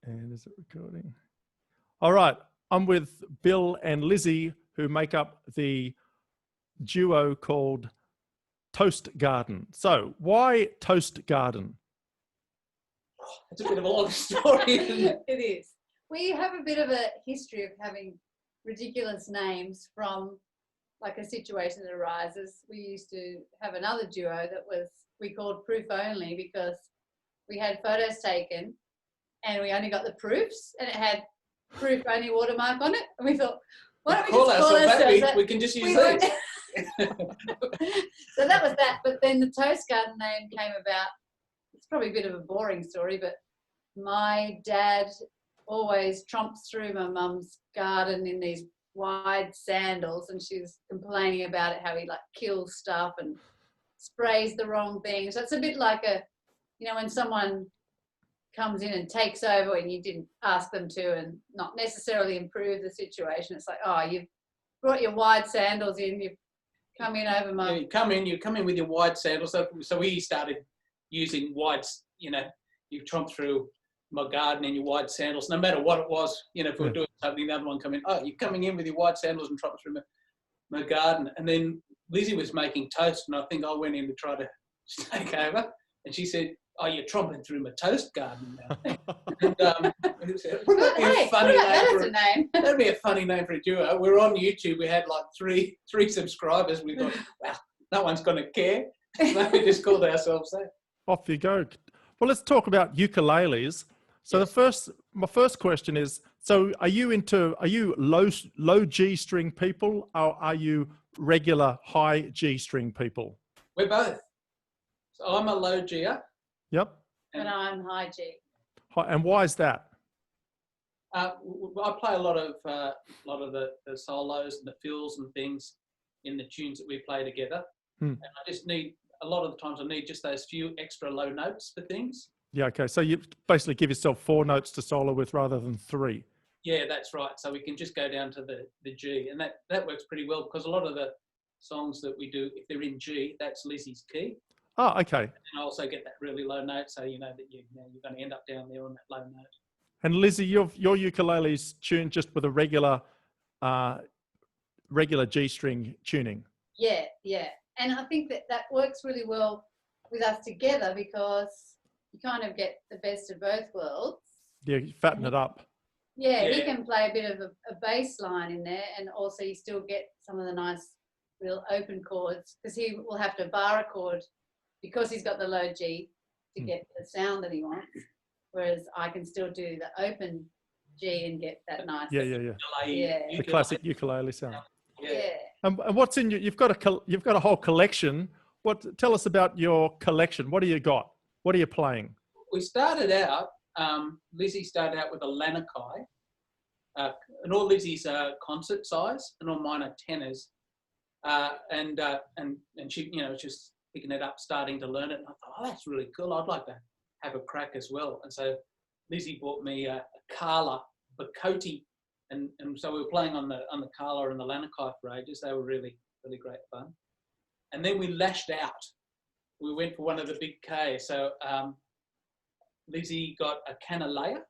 And is it recording? All right. I'm with Bill and Lizzie, who make up the duo called Toast Garden. So why Toast Garden? It's a bit of a long story, isn't it? It is. We have a bit of a history of having ridiculous names from like a situation that arises. We used to have another duo that we called Proof Only because we had photos taken and we only got the proofs and it had Proof Only watermark on it. And we thought, why don't we just call ourselves that? We can just use these. So that was that. But then the Toast Garden name came about. It's probably a bit of a boring story, but my dad always tromps through my mum's garden in these wide sandals, and she's complaining about it, how he like kills stuff and sprays the wrong thing. So it's a bit like when someone comes in and takes over when you didn't ask them to and not necessarily improve the situation. It's like, oh, you've brought your wide sandals in, you've come in over my... Yeah, you come in with your wide sandals. So we started using wides, you tromp through my garden in your wide sandals, no matter what it was. If we were doing something, the other one come in, oh, you're coming in with your wide sandals and tromp through my garden. And then Lizzie was making toast, and I think I went in to try to take over, and she said, oh, you're tromping through my toast garden now. And that'd be a funny name for a duo. We're on YouTube. We had like three subscribers. We thought, wow, no one's going to care. So we just called ourselves that. Off you go. Well, let's talk about ukuleles. So yes. My first question is, so are you low G string people, or are you regular high G string people? We're both. So I'm a low G-er. Yep. And I'm high G. And why is that? I play a lot of the solos and the fills and things in the tunes that we play together. And I just need, a lot of the times I need just those few extra low notes for things. Yeah, okay. So you basically give yourself 4 notes to solo with rather than 3. Yeah, that's right. So we can just go down to the G, and that works pretty well because a lot of the songs that we do, if they're in G, that's Lizzie's key. Oh, okay. And I also get that really low note, so you know that you're going to end up down there on that low note. And Lizzie, your ukulele's tuned just with a regular G string tuning. Yeah. And I think that works really well with us together because you kind of get the best of both worlds. Yeah, you fatten it up. Yeah, he can play a bit of a bass line in there, and also you still get some of the nice real open chords because he will have to bar a chord because he's got the low G to get the sound that he wants, whereas I can still do the open G and get that nice. Yeah. The classic ukulele sound. Yeah. And what's in you've got a whole collection. Tell us about your collection. What do you got? What are you playing? We started out, Lizzie started out with a Lanakai, and all Lizzie's concert size, and all mine are tenors. And she, just picking it up, starting to learn it. And I thought, oh, that's really cool. I'd like to have a crack as well. And so Lizzie bought me a Carla Bacote, and so we were playing on the Carla and the Lanakai for ages. They were really, really great fun. And then we lashed out. We went for one of the big Ks. So Lizzie got a Canalea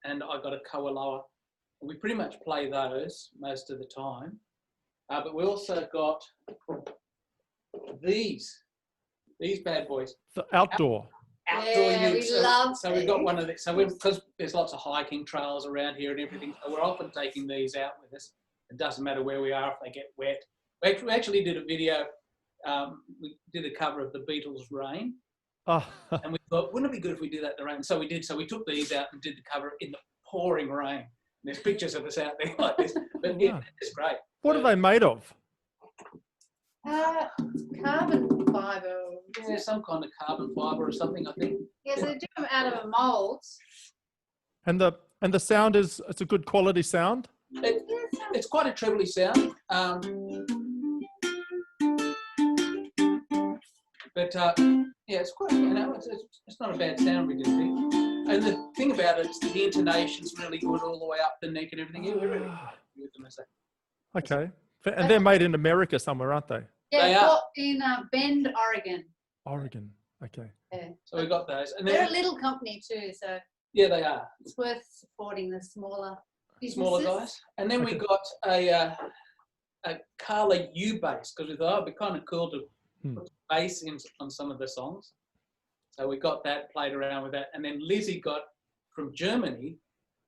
and I got a Koaloa. And we pretty much play those most of the time. But we also got these bad boys. The outdoor utes. We love so we've got one of these. So because there's lots of hiking trails around here and everything, so we're often taking these out with us. It doesn't matter where we are if they get wet. We actually did a video. We did a cover of the Beatles' Rain. Oh. And we thought, wouldn't it be good if we did that in the rain? So we did. So we took these out and did the cover in the pouring rain. And there's pictures of us out there like this. But it's great. What are they made of? Carbon fibre. Yeah, some kind of carbon fibre or something, I think. Yeah, so they do them out of a mould. And the sound it's a good quality sound? It's quite a trebly sound. But it's quite, it's not a bad sound we did there. And the thing about it is the intonation's really good all the way up the neck and everything. Yeah, we're really happy with them. Okay. And they're made in America somewhere, aren't they? Yeah, they are. In Bend, Oregon. Oregon, okay. Yeah. So we got those. And they're a little company too, so Yeah, they are. It's worth supporting the smaller businesses. Smaller guys. And then we got a Carla U bass, because we thought, it'd be kind of cool to put bass in on some of the songs. So we got that, played around with that. And then Lizzie got from Germany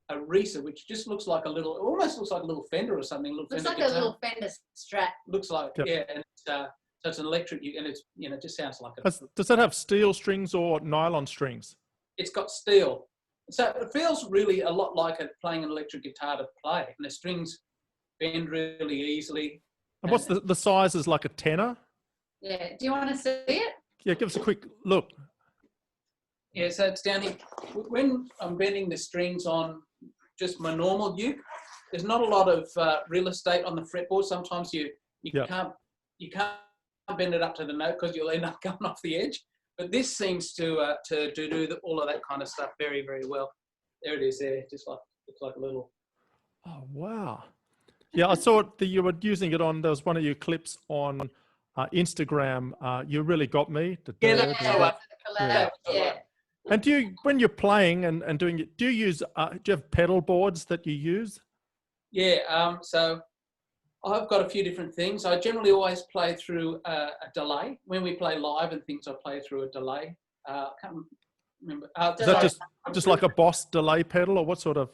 a Risa, which just looks like almost looks like a little Fender or something. Looks like a little Fender Strat. Looks like, yeah. And it's, so it's an electric, and it's, it just sounds like a... Does that have steel strings or nylon strings? It's got steel. So it feels really a lot like playing an electric guitar to play. And the strings bend really easily. And what's the size is like a tenor? Yeah. Do you want to see it? Yeah, give us a quick look. Yeah, so it's down here. When I'm bending the strings on just my normal uke, there's not a lot of real estate on the fretboard. Sometimes you can't bend it up to the note because you'll end up going off the edge. But this seems to do all of that kind of stuff very, very well. There it is there, just like, looks like a little... Oh, wow. Yeah, I saw that you were using it on, there was one of your clips on Instagram. You Really Got Me. Yeah. And do you, when you're playing and doing it, do you have pedal boards that you use? Yeah, so I've got a few different things. I generally always play through a delay. When we play live and things, I play through a delay. I can't remember. Is that just like a Boss delay pedal, or what sort of?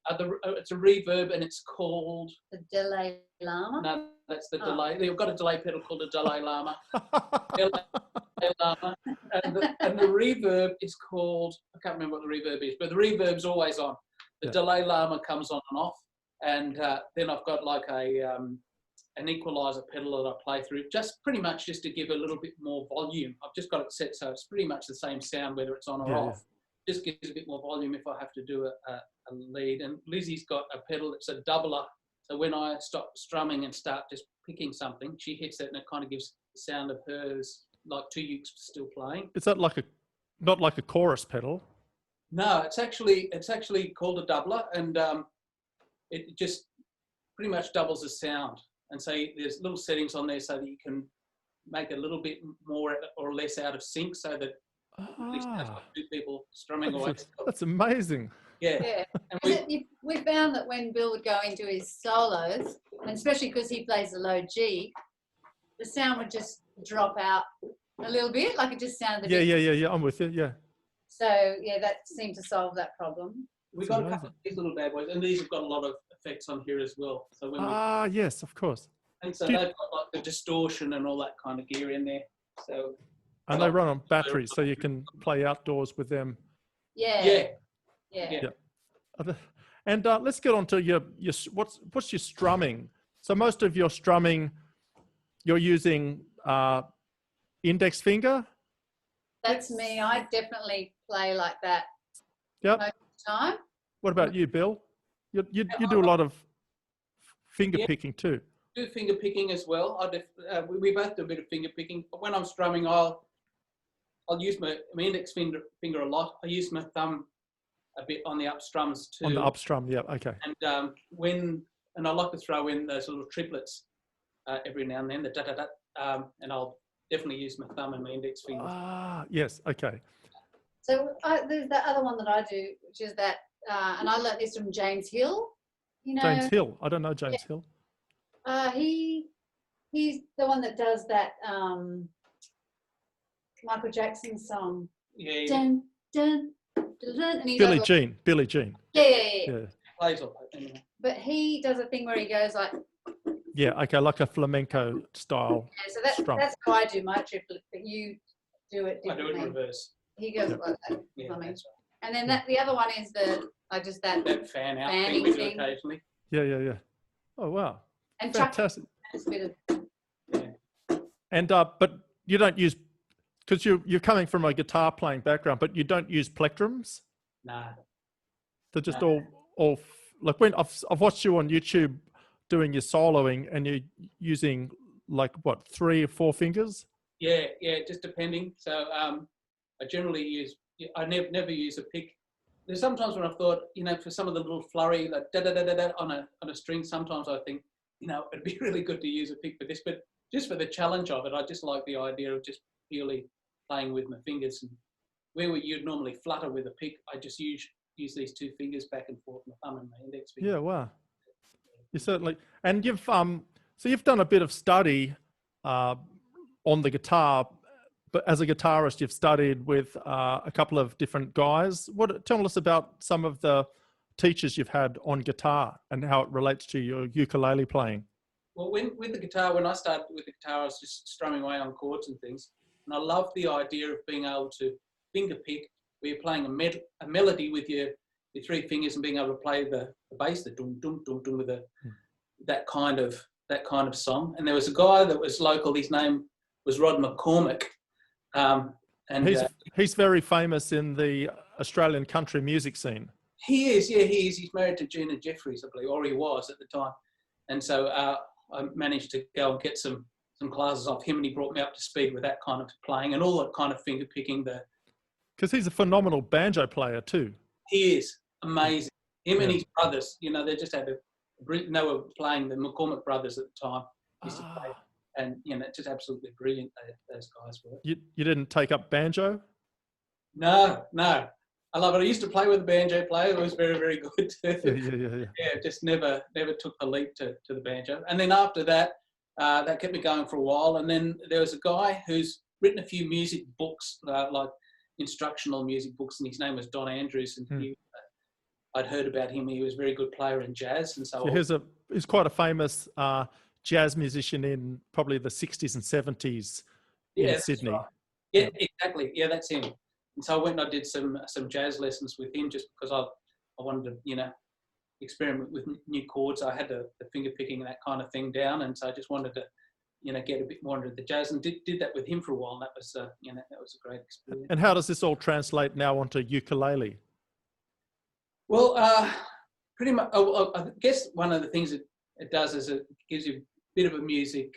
It's a reverb, and it's called... The Dalai Lama? No, that's the delay. They've got a delay pedal called a Dalai Lama. Dalai Lama. And the reverb is called... I can't remember what the reverb is, but the reverb's always on. The Dalai Lama comes on and off. And then I've got like an equalizer pedal that I play through, just pretty much just to give a little bit more volume. I've just got it set so it's pretty much the same sound whether it's on or off. Just gives a bit more volume if I have to do a lead. And Lizzie's got a pedal that's a doubler. So when I stop strumming and start just picking something, she hits it and it kind of gives the sound of hers like two ukes still playing. Is that like not like a chorus pedal? No, it's actually called a doubler, and it just pretty much doubles the sound. And so there's little settings on there so that you can make a little bit more or less out of sync, so that at least that's like two people strumming away. That's amazing. Yeah. And we found that when Bill would go into his solos, and especially because he plays the low G, the sound would just drop out a little bit, like it just sounded a bit... Yeah, I'm with you, yeah. So, yeah, that seemed to solve that problem. We've got a couple of these little bad boys, and these have got a lot of effects on here as well. So when yes, of course. And so they've got like the distortion and all that kind of gear in there. So and they run on batteries, so you can play outdoors with them. Yeah. And let's get on to your what's your strumming? So most of your strumming, you're using index finger? That's me. I definitely play like that Yep. most of the time. What about you, Bill? You do a lot of finger picking too. Do finger picking as well. We both do a bit of finger picking. But when I'm strumming, I'll use my index finger a lot. I use my thumb a bit on the up strums too. On the up strum, yeah, okay. And and I like to throw in those little triplets every now and then, the da-da-da, and I'll definitely use my thumb and my index finger. Yes, okay. So there's the other one that I do, which is that, and I learned this from James Hill. You know, James Hill. I don't know James Hill. He's the one that does that Michael Jackson song. Yeah. Dun, dun, dun, dun, and he Billie does Jean. Billie Jean. Yeah. Plays all that anyway. But he does a thing where he goes like. Yeah, okay, like a flamenco style. Yeah, so that's how I do my triplet, but you do it differently. I do it in reverse. He goes like that. Yeah, that's right. And then the other one is that fan out fanning thing we do thing. occasionally. Yeah. Oh wow. And fantastic. a bit of, And but you don't use, because you're coming from a guitar playing background, but you don't use plectrums? Nah. They're just all like when I've watched you on YouTube doing your soloing and you're using like what, 3 or 4 fingers? Yeah, just depending. So I generally I never use a pick. There's sometimes when I've thought, for some of the little flurry, like da da da da da on a string, sometimes I think, it'd be really good to use a pick for this, but just for the challenge of it, I just like the idea of just purely playing with my fingers. And where you'd normally flutter with a pick, I just use use these two fingers back and forth, my thumb and my index finger. Yeah, wow. You certainly, and you've so you've done a bit of study on the guitar, but as a guitarist, you've studied with a couple of different guys. Tell us about some of the teachers you've had on guitar and how it relates to your ukulele playing. Well, with the guitar, when I started with the guitar, I was just strumming away on chords and things, and I loved the idea of being able to finger pick, where you're playing a melody with your three fingers and being able to play the bass, the dum dum dum dum, with that kind of song. And there was a guy that was local. His name was Rod McCormick, and he's very famous in the Australian country music scene. He is, yeah, he is. He's married to Gina Jeffries, I believe, or he was at the time. And so I managed to go and get some classes off him, and he brought me up to speed with that kind of playing and all that kind of finger picking. Because he's a phenomenal banjo player too. He is amazing. Him and his brothers, you know, they just had they were playing the McCormick brothers at the time. Used to play, and you know, just absolutely brilliant. Those guys were. You didn't take up banjo? No. I love it. I used to play with a banjo player. It was very, very good. Yeah, just never took the leap to the banjo. And then after that, that kept me going for a while. And then there was a guy who's written a few music books, like instructional music books, and his name was Don Andrews. And I'd heard about him. He was a very good player in jazz. And so he's quite a famous jazz musician in probably the 60s and 70s in Sydney. Right. Yeah, exactly. Yeah, that's him. And so I went and I did some jazz lessons with him, just because I wanted to, you know, experiment with new chords. I had the finger picking and that kind of thing down, and so I just wanted to, you know, get a bit more into the jazz, and did that with him for a while. And that was, you know, that was a great experience. And how does this all translate now onto ukulele? Well, pretty much. I guess one of the things it does is it gives you a bit of a music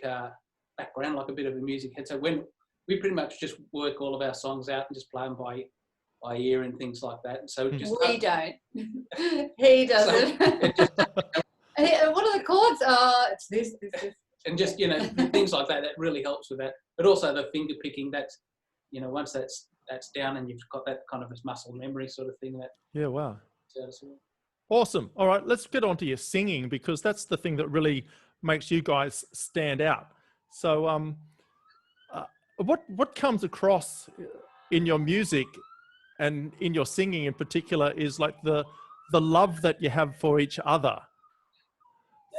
background, like a bit of a music head. So when we pretty much just work all of our songs out and just play them by ear and things like that. And so just we don't. He doesn't. What are the chords? Oh, it's this. And just, you know, things like that. That really helps with that. But also the finger picking. That's, you know, once that's down and you've got that kind of muscle memory sort of thing. Wow. Awesome. All right, let's get on to your singing, because that's the thing that really makes you guys stand out. So, what comes across in your music and in your singing in particular is like the love that you have for each other.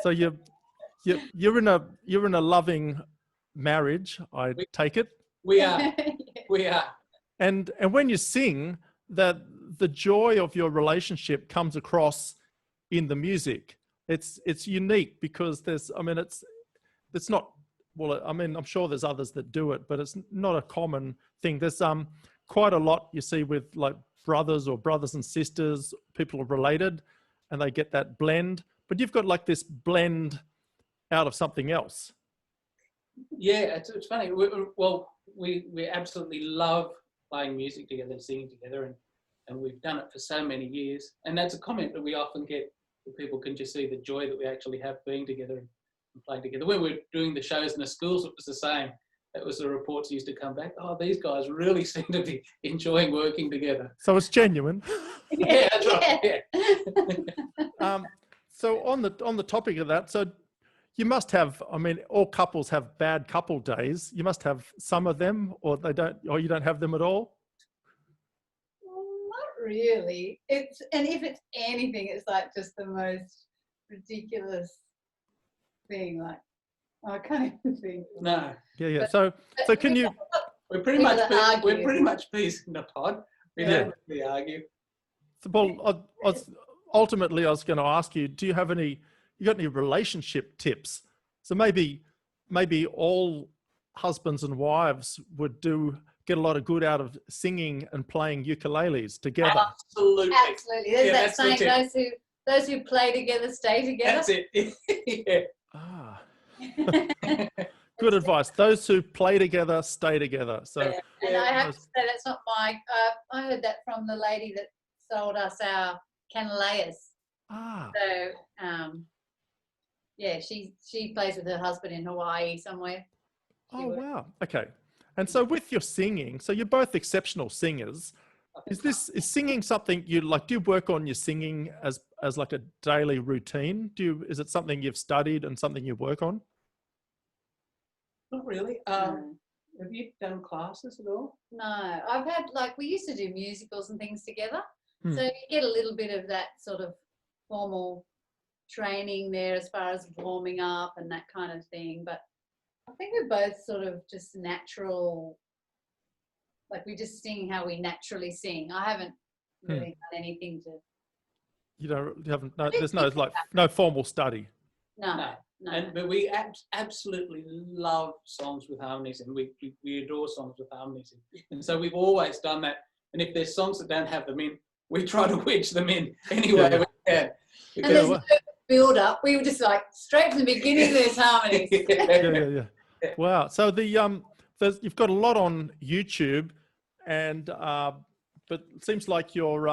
So you're in a loving marriage, I take it. We are. And when you sing, that the joy of your relationship comes across in the music. It's unique because it's not. Well, I mean, I'm sure there's others that do it, but it's not a common thing. There's quite a lot you see with like brothers and sisters, people are related, and they get that blend. But you've got like this blend out of something else. Yeah, it's funny. We absolutely love playing music together and singing together, and we've done it for so many years. And that's a comment that we often get. People can just see the joy that we actually have being together and playing together. When we're doing the shows in the schools, it was the same. That was the reports used to come back. Oh, these guys really seem to be enjoying working together. So it's genuine. Yeah, that's right. Yeah. So on the topic of that, so you must have. I mean, all couples have bad couple days. You must have some of them, or you don't have them at all. Not really. And if it's anything, it's like just the most ridiculous thing. Like, I can't even think. No. Yeah. So can you? We're pretty much peas in the pod. We don't really argue. So, Paul, ultimately, I was going to ask you: do you got any relationship tips? So maybe all husbands and wives would get a lot of good out of singing and playing ukuleles together. Absolutely. There's that saying: those who play together stay together. That's it. Yeah. Good advice. Those who play together stay together. So, and I have to say that's not my. I heard that from the lady that sold us our canaleas. So, yeah, she plays with her husband in Hawaii somewhere. Wow. Okay. And so with your singing, so you're both exceptional singers. Is singing something you like? Do you work on your singing as like a daily routine? Is it something you've studied and something you work on? Not really. No. Have you done classes at all? No, I've had we used to do musicals and things together. Hmm. So you get a little bit of that sort of formal training there as far as warming up and that kind of thing. But I think we're both sort of just natural, like we just sing how we naturally sing. I haven't really done anything to. You haven't. No, there's no formal study. No. But we absolutely love songs with harmonies, and we adore songs with harmonies. And so we've always done that. And if there's songs that don't have them in, we try to wedge them in any way we can. And there's no build up. We were just like straight from the beginning. There's harmonies. Yeah. Wow. So you've got a lot on YouTube, and but it seems like your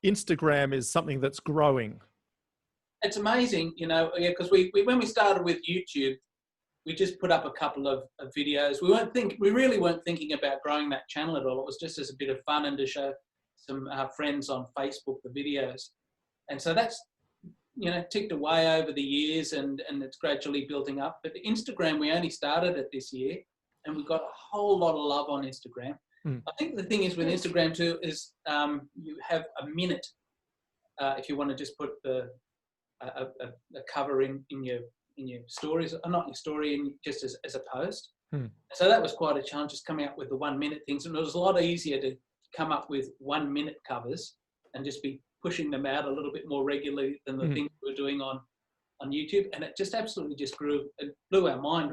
Instagram is something that's growing. It's amazing, because we when we started with YouTube, we just put up a couple of videos. We really weren't thinking about growing that channel at all. It was just as a bit of fun and to show some friends on Facebook the videos. And so that's, ticked away over the years and it's gradually building up. But Instagram, we only started it this year and we've got a whole lot of love on Instagram. I think the thing is with Instagram too is you have a minute if you want to just put a cover in your stories, or not in your story, just as a post. So that was quite a challenge, just coming up with the 1 minute things. And it was a lot easier to come up with 1 minute covers and just be pushing them out a little bit more regularly than the things we were doing on YouTube. And it just absolutely just grew. It blew our mind.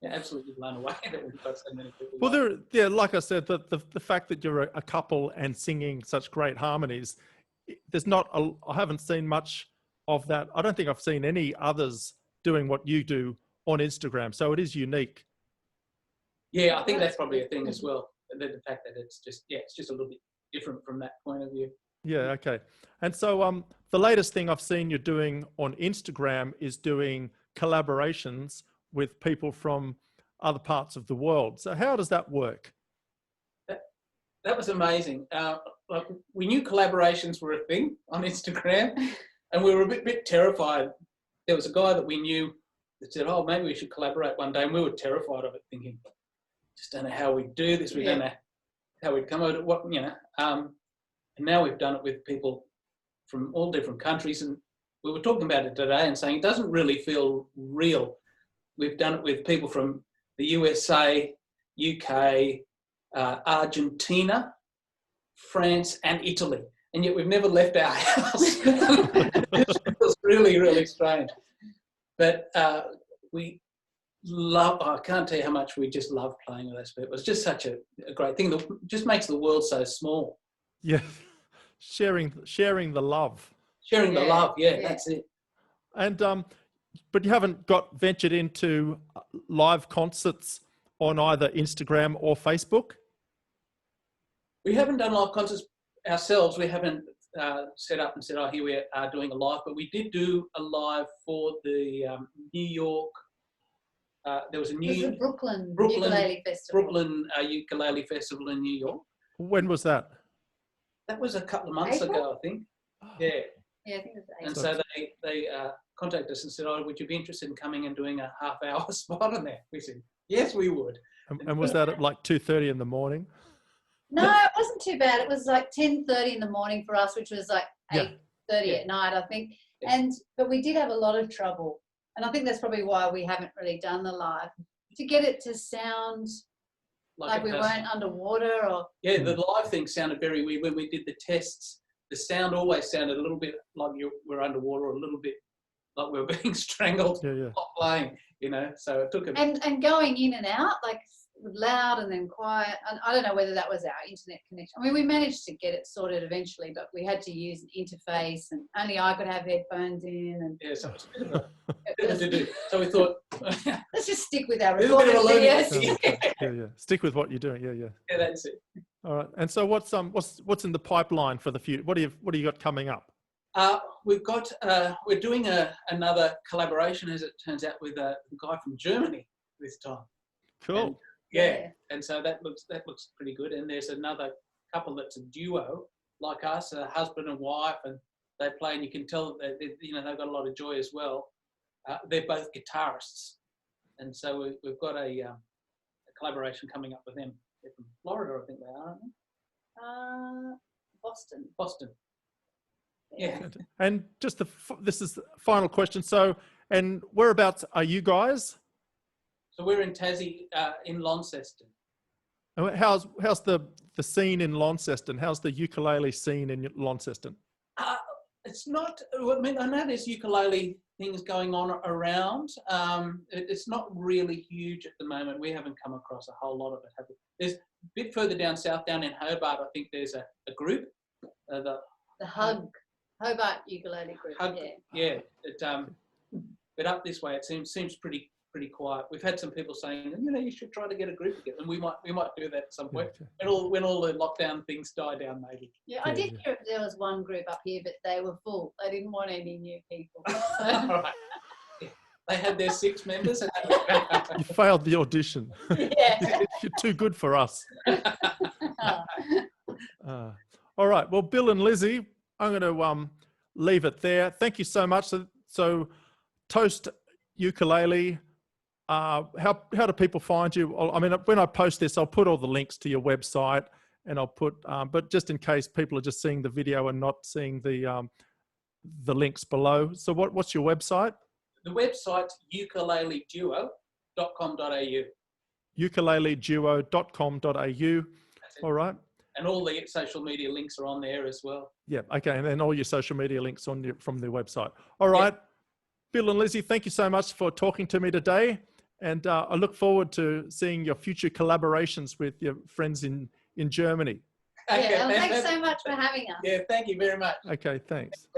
Absolutely blown away that we've got so many people. Well, like I said, the fact that you're a couple and singing such great harmonies, I haven't seen much of that. I don't think I've seen any others doing what you do on Instagram. So it is unique. Yeah, I think that's probably a thing as well. The fact that it's just a little bit different from that point of view. Yeah, okay. And so the latest thing I've seen you doing on Instagram is doing collaborations with people from other parts of the world. So how does that work? That was amazing. We knew collaborations were a thing on Instagram, and we were a bit terrified. There was a guy that we knew that said, "Oh, maybe we should collaborate one day," and we were terrified of it, thinking, "Just don't know how we do this. We don't know how we'd come out of what, And now we've done it with people from all different countries, and we were talking about it today and saying it doesn't really feel real. We've done it with people from the USA, UK, Argentina, France, and Italy, and yet we've never left our house. It was really, really strange. But we love, I can't tell you how much we just love playing with those people. It's just such a great thing that just makes the world so small. Yeah, sharing the love. Sharing the love, that's it. And but you haven't ventured into live concerts on either Instagram or Facebook? We haven't done live concerts ourselves. We haven't set up and said, "Oh, here we are doing a live." But we did do a live for the New York. There was a Brooklyn Ukulele Festival. Brooklyn Ukulele Festival in New York. When was that? That was a couple of months ago, I think. Yeah. Yeah, I think it was April. And so they contacted us and said, "Oh, would you be interested in coming and doing a half-hour spot on there?" We said, "Yes, we would." And was that at like 2:30 in the morning? No, it wasn't too bad. It was like 10:30 in the morning for us, which was like 8:30 at night, I think. Yeah. But we did have a lot of trouble, and I think that's probably why we haven't really done the live, to get it to sound like we weren't underwater or. Yeah, the live thing sounded very weird when we did the tests. The sound always sounded a little bit like we're underwater, or a little bit like we were being strangled while playing. So it took a. And going in and out, like loud and then quiet. And I don't know whether that was our internet connection. I mean, we managed to get it sorted eventually, but we had to use an interface, and only I could have headphones in. And so it was a bit of to do. So we thought, let's just stick with our recorded videos. Yeah. Stick with what you're doing. Yeah. Yeah, that's it. All right. And so what's in the pipeline for the future? What do you got coming up? We're doing another collaboration, as it turns out, with a guy from Germany this time. Cool. Yeah, and so that looks pretty good. And there's another couple that's a duo like us, a husband and wife, and they play, and you can tell that they've got a lot of joy as well. They're both guitarists, and so we've got a collaboration coming up with them. They're from Florida, I think they are, aren't they? Boston. Boston. Yeah. And just this is the final question. So, and whereabouts are you guys? So we're in Tassie, in Launceston. And how's the scene in Launceston? How's the ukulele scene in Launceston? It's not. I mean, I know there's ukulele things going on around. It's not really huge at the moment. We haven't come across a whole lot of it, have we? There's a bit further down south, down in Hobart. I think there's a group. The Hobart ukulele group. Yeah. But up this way, it seems pretty quiet. We've had some people saying, you should try to get a group together, and we might do that at some point. When all the lockdown things die down, maybe. Yeah, I did hear there was one group up here, but they were full. They didn't want any new people. Right. Yeah. They had their 6 members. You failed the audition. Yeah. You're too good for us. All right. Well, Bill and Lizzie, I'm going to leave it there. Thank you so much. So Toast Ukulele. How do people find you? I mean, when I post this, I'll put all the links to your website, and I'll put, but just in case people are just seeing the video and not seeing the links below. So what's your website? The website's ukuleleduo.com.au. ukuleleduo.com.au. All right. And all the social media links are on there as well. Yeah. Okay. And then all your social media links from the website. All right. Yeah. Bill and Lizzie, thank you so much for talking to me today. And I look forward to seeing your future collaborations with your friends in Germany. Okay, well, thanks so much for having us. Yeah, thank you very much. Okay, thanks.